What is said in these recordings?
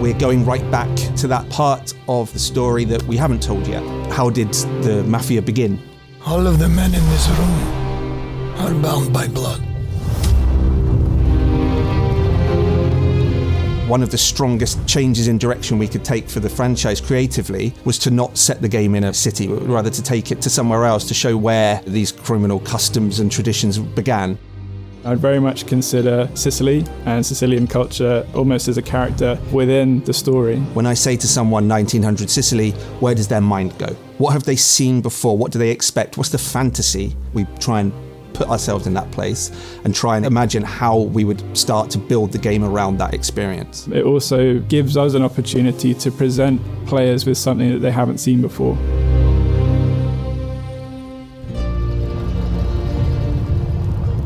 We're going right back to that part of the story that we haven't told yet. How did the Mafia begin? All of the men in this room are bound by blood. One of the strongest changes in direction we could take for the franchise creatively was to not set the game in a city, but rather to take it to somewhere else to show where these criminal customs and traditions began. I'd very much consider Sicily and Sicilian culture almost as a character within the story. When I say to someone 1900 Sicily, where does their mind go? What have they seen before? What do they expect? What's the fantasy? We try and put ourselves in that place and try and imagine how we would start to build the game around that experience. It also gives us an opportunity to present players with something that they haven't seen before.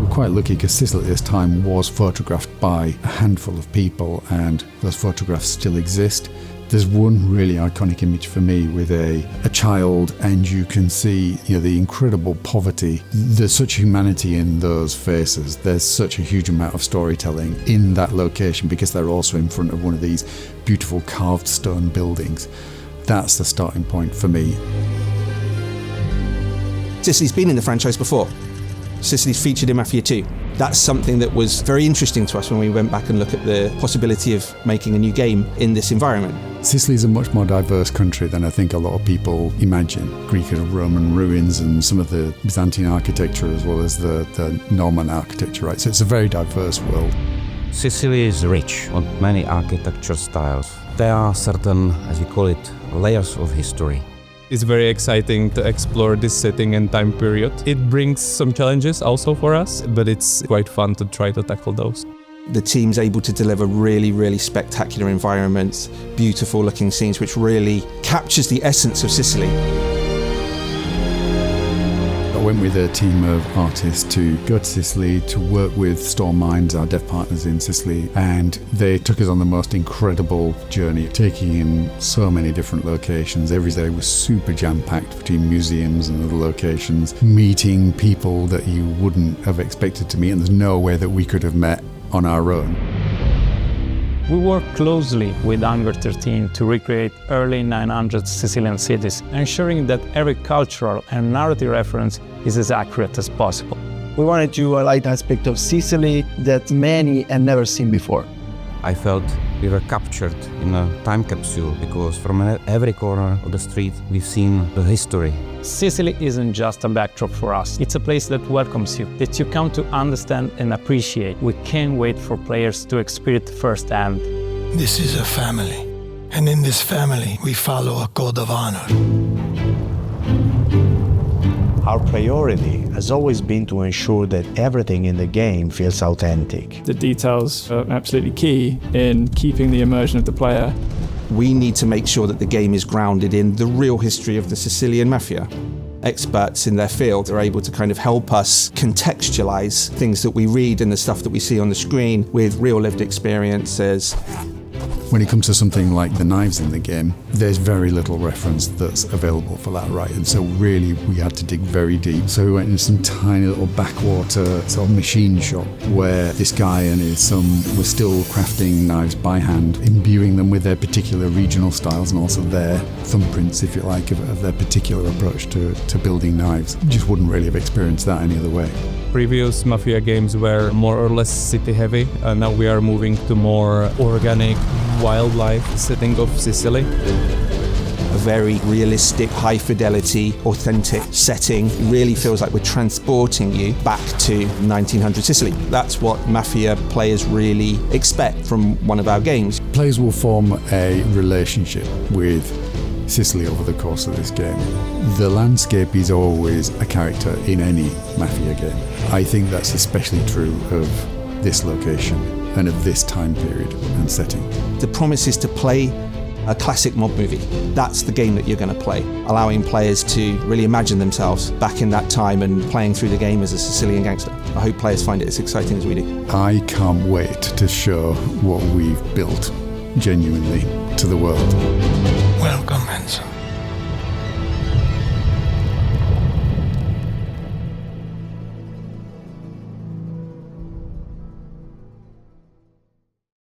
Quite lucky because Sicily at this time was photographed by a handful of people, and those photographs still exist. There's one really iconic image for me with a child, and you can see the incredible poverty. There's such humanity in those faces. There's such a huge amount of storytelling in that location because they're also in front of one of these beautiful carved stone buildings. That's the starting point for me. Sicily's been in the franchise before. Sicily's featured in Mafia 2. That's something that was very interesting to us when we went back and looked at the possibility of making a new game in this environment. Sicily is a much more diverse country than I think a lot of people imagine. Greek and Roman ruins and some of the Byzantine architecture as well as the Norman architecture, right? So it's a very diverse world. Sicily is rich on many architecture styles. There are certain, as we call it, layers of history. It's very exciting to explore this setting and time period. It brings some challenges also for us, but it's quite fun to try to tackle those. The team's able to deliver really, really spectacular environments, beautiful looking scenes, which really captures the essence of Sicily. I went with a team of artists to go to Sicily to work with Storm Minds, our dev partners in Sicily, and they took us on the most incredible journey, taking in so many different locations. Every day was super jam-packed between museums and other locations, meeting people that you wouldn't have expected to meet, and there's no way that we could have met on our own. We work closely with Hangar 13 to recreate early 900 Sicilian cities, ensuring that every cultural and narrative reference is as accurate as possible. We wanted to highlight aspects of Sicily that many had never seen before. I felt we were captured in a time capsule because from every corner of the street we've seen the history. Sicily isn't just a backdrop for us, it's a place that welcomes you, that you come to understand and appreciate. We can't wait for players to experience it firsthand. This is a family, and in this family we follow a code of honor. Our priority has always been to ensure that everything in the game feels authentic. The details are absolutely key in keeping the immersion of the player. We need to make sure that the game is grounded in the real history of the Sicilian Mafia. Experts in their field are able to kind of help us contextualize things that we read and the stuff that we see on the screen with real lived experiences. When it comes to something like the knives in the game, there's very little reference that's available for that, right? And so really we had to dig very deep. So we went in some tiny little backwater sort of machine shop where this guy and his son were still crafting knives by hand, imbuing them with their particular regional styles and also their thumbprints, if you like, of their particular approach to building knives. You just wouldn't really have experienced that any other way. Previous Mafia games were more or less city heavy, and now we are moving to more organic wildlife setting of Sicily. A very realistic, high fidelity, authentic setting. It really feels like we're transporting you back to 1900 Sicily. That's what Mafia players really expect from one of our games. Players will form a relationship with Sicily over the course of this game. The landscape is always a character in any Mafia game. I think that's especially true of this location and of this time period and setting. The promise is to play a classic mob movie. That's the game that you're going to play, allowing players to really imagine themselves back in that time and playing through the game as a Sicilian gangster. I hope players find it as exciting as we do. I can't wait to show what we've built genuinely to the world. Welcome, Enzo.